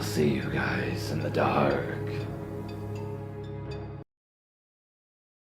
see you guys in the dark.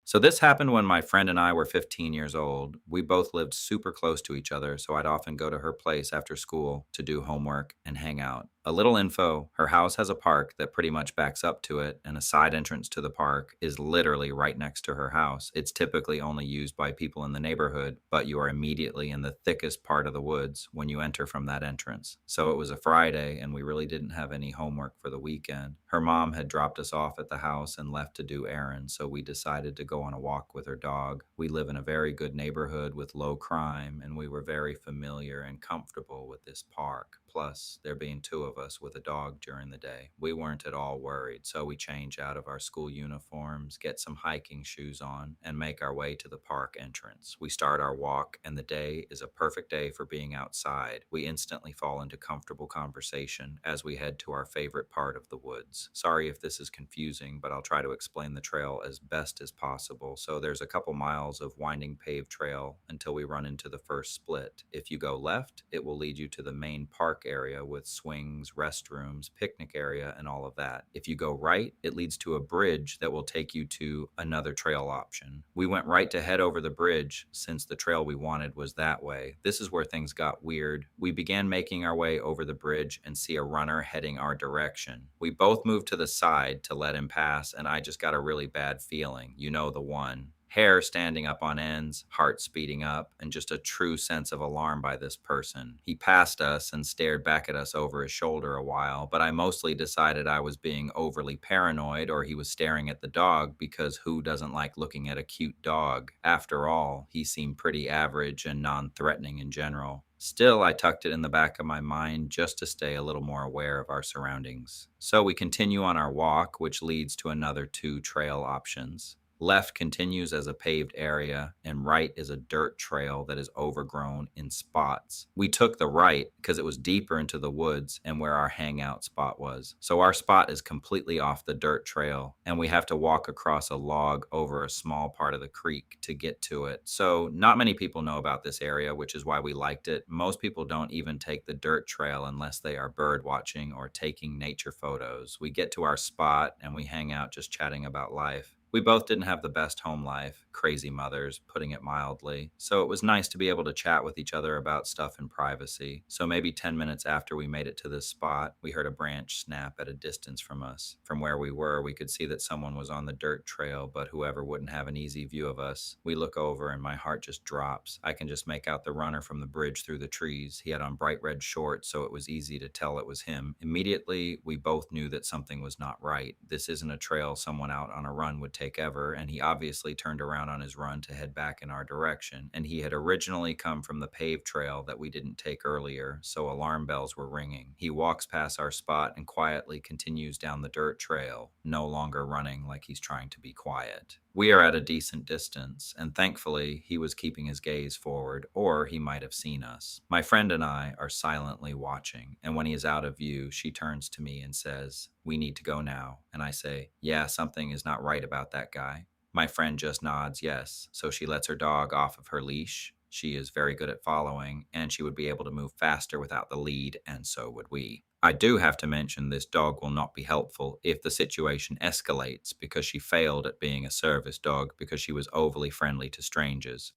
So this happened when my friend and I were 15 years old. We both lived super close to each other, so I'd often go to her place after school to do homework and hang out. A little info, her house has a park that pretty much backs up to it, and a side entrance to the park is literally right next to her house. It's typically only used by people in the neighborhood, but you are immediately in the thickest part of the woods when you enter from that entrance. So it was a Friday, and we really didn't have any homework for the weekend. Her mom had dropped us off at the house and left to do errands, so we decided to go on a walk with her dog. We live in a very good neighborhood with low crime, and we were very familiar and comfortable with this park. Plus, there being two of us with a dog during the day, we weren't at all worried, so we change out of our school uniforms, get some hiking shoes on, and make our way to the park entrance. We start our walk, and the day is a perfect day for being outside. We instantly fall into comfortable conversation as we head to our favorite part of the woods. Sorry if this is confusing, but I'll try to explain the trail as best as possible. So there's a couple miles of winding paved trail until we run into the first split. If you go left, it will lead you to the main park area with swings, restrooms, picnic area, and all of that. If you go right, it leads to a bridge that will take you to another trail option. We went right to head over the bridge since the trail we wanted was that way. This is where things got weird. We began making our way over the bridge and see a runner heading our direction. We both moved to the side to let him pass, and I just got a really bad feeling. You know the one. Hair standing up on ends, heart speeding up, and just a true sense of alarm by this person. He passed us and stared back at us over his shoulder a while, but I mostly decided I was being overly paranoid or he was staring at the dog because who doesn't like looking at a cute dog? After all, he seemed pretty average and non-threatening in general. Still, I tucked it in the back of my mind just to stay a little more aware of our surroundings. So we continue on our walk, which leads to another two trail options. Left continues as a paved area, and right is a dirt trail that is overgrown in spots. We took the right because it was deeper into the woods and where our hangout spot was. So our spot is completely off the dirt trail, and we have to walk across a log over a small part of the creek to get to it. So not many people know about this area, which is why we liked it. Most people don't even take the dirt trail unless they are bird watching or taking nature photos. We get to our spot and we hang out just chatting about life. We both didn't have the best home life, crazy mothers, putting it mildly, so it was nice to be able to chat with each other about stuff in privacy. So maybe 10 minutes after we made it to this spot, we heard a branch snap at a distance from us. From where we were, we could see that someone was on the dirt trail, but whoever wouldn't have an easy view of us. We look over and my heart just drops. I can just make out the runner from the bridge through the trees. He had on bright red shorts, so it was easy to tell it was him. Immediately, we both knew that something was not right. This isn't a trail someone out on a run would take ever, and he obviously turned around on his run to head back in our direction. And he had originally come from the paved trail that we didn't take earlier, so alarm bells were ringing. He walks past our spot and quietly continues down the dirt trail, no longer running like he's trying to be quiet. We are at a decent distance, and thankfully, he was keeping his gaze forward, or he might have seen us. My friend and I are silently watching, and when he is out of view, she turns to me and says, "We need to go now." And I say, "Yeah, something is not right about that guy." My friend just nods yes, so she lets her dog off of her leash. She is very good at following, and she would be able to move faster without the lead, and so would we. I do have to mention this dog will not be helpful if the situation escalates because she failed at being a service dog because she was overly friendly to strangers.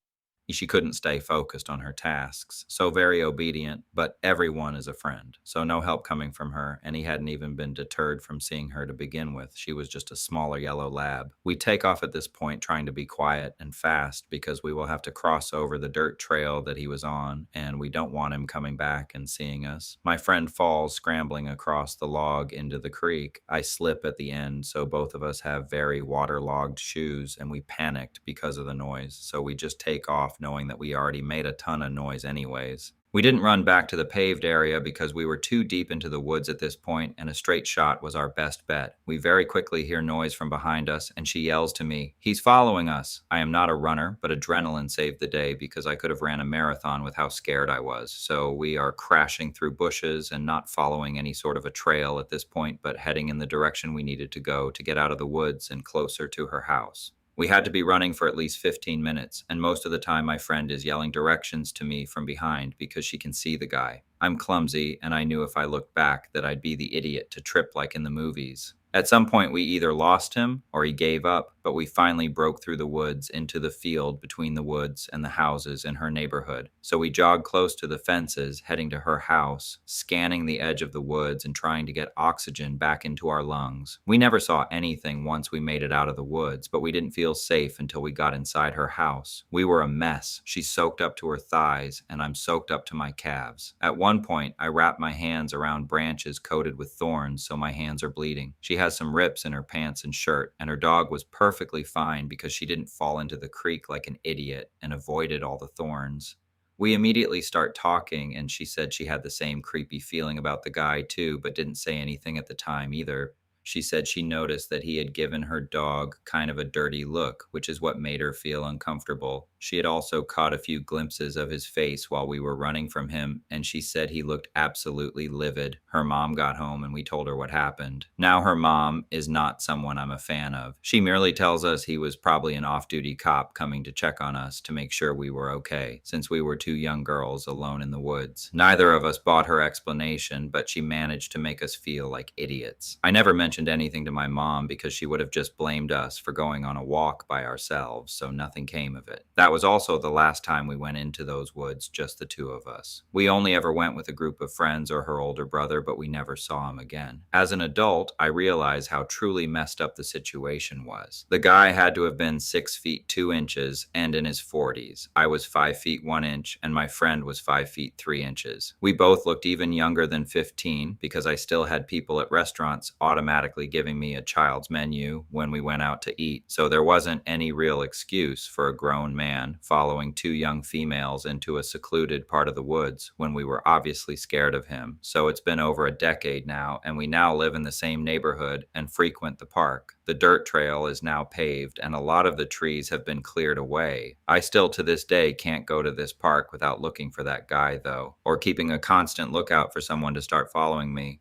She couldn't stay focused on her tasks, so very obedient, but everyone is a friend. So no help coming from her, and he hadn't even been deterred from seeing her to begin with. She was just a smaller yellow lab. We take off at this point trying to be quiet and fast because we will have to cross over the dirt trail that he was on, and we don't want him coming back and seeing us. My friend falls scrambling across the log into the creek. I slip at the end, so both of us have very waterlogged shoes, and we panicked because of the noise, so we just take off knowing that we already made a ton of noise anyways. We didn't run back to the paved area because we were too deep into the woods at this point, and a straight shot was our best bet. We very quickly hear noise from behind us, and she yells to me, "He's following us." I am not a runner, but adrenaline saved the day because I could have ran a marathon with how scared I was. So we are crashing through bushes and not following any sort of a trail at this point, but heading in the direction we needed to go to get out of the woods and closer to her house. We had to be running for at least 15 minutes, and most of the time my friend is yelling directions to me from behind because she can see the guy. I'm clumsy, and I knew if I looked back that I'd be the idiot to trip like in the movies. At some point, we either lost him or he gave up, but we finally broke through the woods into the field between the woods and the houses in her neighborhood. So we jogged close to the fences, heading to her house, scanning the edge of the woods and trying to get oxygen back into our lungs. We never saw anything once we made it out of the woods, but we didn't feel safe until we got inside her house. We were a mess. She's soaked up to her thighs, and I'm soaked up to my calves. At one point, I wrapped my hands around branches coated with thorns so my hands are bleeding. She has some rips in her pants and shirt, and her dog was perfectly fine because she didn't fall into the creek like an idiot and avoided all the thorns. We immediately start talking, and she said she had the same creepy feeling about the guy too, but didn't say anything at the time either. She said she noticed that he had given her dog kind of a dirty look, which is what made her feel uncomfortable. She had also caught a few glimpses of his face while we were running from him, and she said he looked absolutely livid. Her mom got home and we told her what happened. Now her mom is not someone I'm a fan of. She merely tells us he was probably an off-duty cop coming to check on us to make sure we were okay, since we were two young girls alone in the woods. Neither of us bought her explanation, but she managed to make us feel like idiots. I never mentioned anything to my mom because she would have just blamed us for going on a walk by ourselves, so nothing came of it. That was also the last time we went into those woods, just the two of us. We only ever went with a group of friends or her older brother, but we never saw him again. As an adult, I realized how truly messed up the situation was. The guy had to have been 6 feet 2 inches and in his 40s. I was 5 feet 1 inch, and my friend was 5 feet 3 inches. We both looked even younger than 15 because I still had people at restaurants automatically giving me a child's menu when we went out to eat, so there wasn't any real excuse for a grown man following two young females into a secluded part of the woods when we were obviously scared of him. So it's been over a decade now, and we now live in the same neighborhood and frequent the park. The dirt trail is now paved, and a lot of the trees have been cleared away. I still to this day can't go to this park without looking for that guy, though, or keeping a constant lookout for someone to start following me.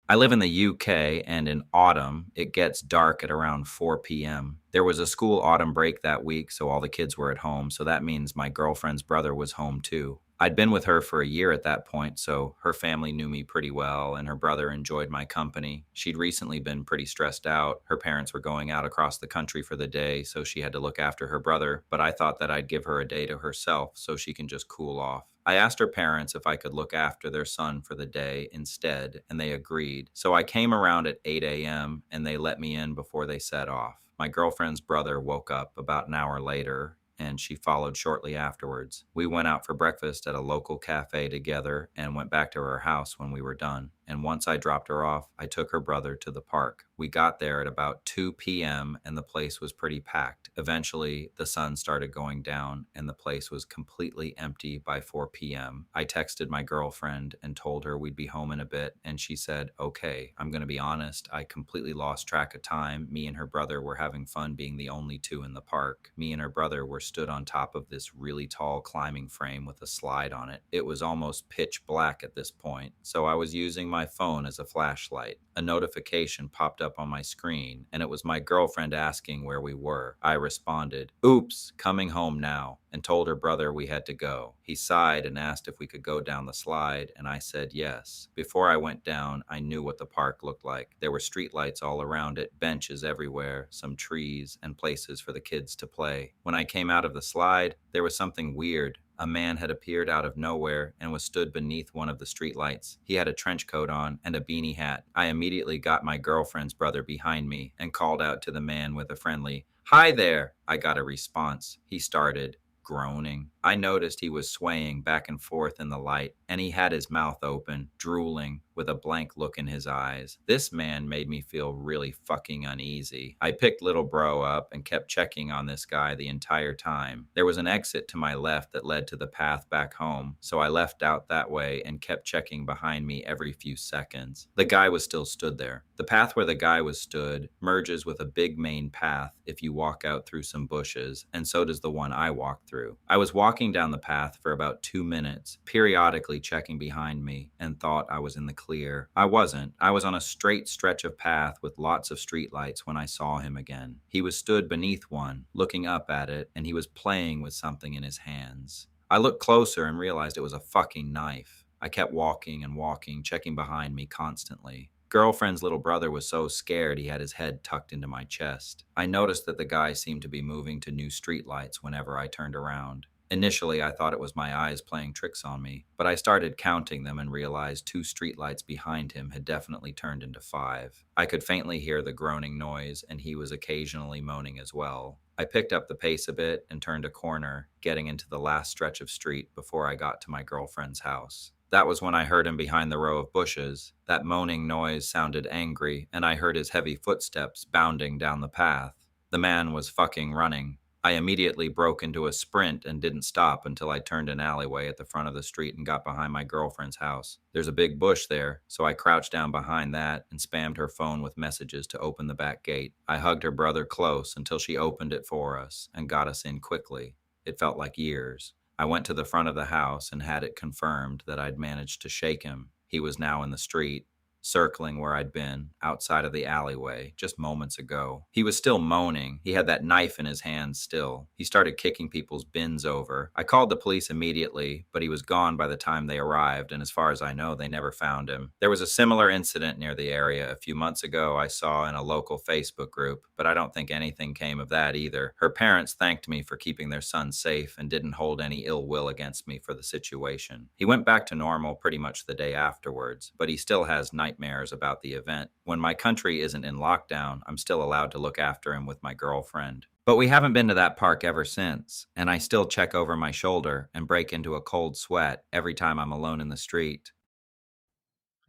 I live in the UK, and in autumn, it gets dark at around 4 p.m. There was a school autumn break that week, so all the kids were at home, so that means my girlfriend's brother was home too. I'd been with her for a year at that point, so her family knew me pretty well, and her brother enjoyed my company. She'd recently been pretty stressed out. Her parents were going out across the country for the day, so she had to look after her brother, but I thought that I'd give her a day to herself so she can just cool off. I asked her parents if I could look after their son for the day instead, and they agreed. So I came around at 8 a.m., and they let me in before they set off. My girlfriend's brother woke up about an hour later, and she followed shortly afterwards. We went out for breakfast at a local cafe together and went back to her house when we were done. And once I dropped her off, I took her brother to the park. We got there at about 2 p.m. and the place was pretty packed. Eventually, the sun started going down and the place was completely empty by 4 p.m. I texted my girlfriend and told her we'd be home in a bit, and she said, "Okay." I'm going to be honest, I completely lost track of time. Me and her brother were having fun being the only two in the park. Me and her brother were stood on top of this really tall climbing frame with a slide on it. It was almost pitch black at this point, so I was using my phone as a flashlight. A notification popped up on my screen, and it was my girlfriend asking where we were. I responded, "Oops, coming home now," and told her brother we had to go. He sighed and asked if we could go down the slide, and I said yes. Before I went down, I knew what the park looked like. There were streetlights all around it, benches everywhere, some trees, and places for the kids to play. When I came out of the slide, there was something weird. A man had appeared out of nowhere and was stood beneath one of the streetlights. He had a trench coat on and a beanie hat. I immediately got my girlfriend's brother behind me and called out to the man with a friendly, "Hi there." I got a response. He started groaning. I noticed he was swaying back and forth in the light, and he had his mouth open, drooling, with a blank look in his eyes. This man made me feel really fucking uneasy. I picked little bro up and kept checking on this guy the entire time. There was an exit to my left that led to the path back home, so I left out that way and kept checking behind me every few seconds. The guy was still stood there. The path where the guy was stood merges with a big main path if you walk out through some bushes, and so does the one I walked through. I was walking down the path for about 2 minutes, periodically checking behind me, and thought I was in the clear. I wasn't. I was on a straight stretch of path with lots of streetlights when I saw him again. He was stood beneath one, looking up at it, and he was playing with something in his hands. I looked closer and realized it was a fucking knife. I kept walking and walking, checking behind me constantly. Girlfriend's little brother was so scared he had his head tucked into my chest. I noticed that the guy seemed to be moving to new streetlights whenever I turned around. Initially, I thought it was my eyes playing tricks on me, but I started counting them and realized 2 streetlights behind him had definitely turned into 5. I could faintly hear the groaning noise, and he was occasionally moaning as well. I picked up the pace a bit and turned a corner, getting into the last stretch of street before I got to my girlfriend's house. That was when I heard him behind the row of bushes. That moaning noise sounded angry, and I heard his heavy footsteps bounding down the path. The man was fucking running. I immediately broke into a sprint and didn't stop until I turned an alleyway at the front of the street and got behind my girlfriend's house. There's a big bush there, so I crouched down behind that and spammed her phone with messages to open the back gate. I hugged her brother close until she opened it for us and got us in quickly. It felt like years. I went to the front of the house and had it confirmed that I'd managed to shake him. He was now in the street, circling where I'd been, outside of the alleyway, just moments ago. He was still moaning. He had that knife in his hand still. He started kicking people's bins over. I called the police immediately, but he was gone by the time they arrived, and as far as I know, they never found him. There was a similar incident near the area a few months ago I saw in a local Facebook group, but I don't think anything came of that either. Her parents thanked me for keeping their son safe and didn't hold any ill will against me for the situation. He went back to normal pretty much the day afterwards, but he still has nightmares about the event. When my country isn't in lockdown, I'm still allowed to look after him with my girlfriend. But we haven't been to that park ever since, and I still check over my shoulder and break into a cold sweat every time I'm alone in the street.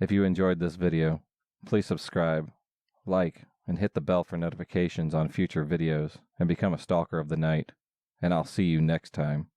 If you enjoyed this video, please subscribe, like, and hit the bell for notifications on future videos, and become a stalker of the night. And I'll see you next time.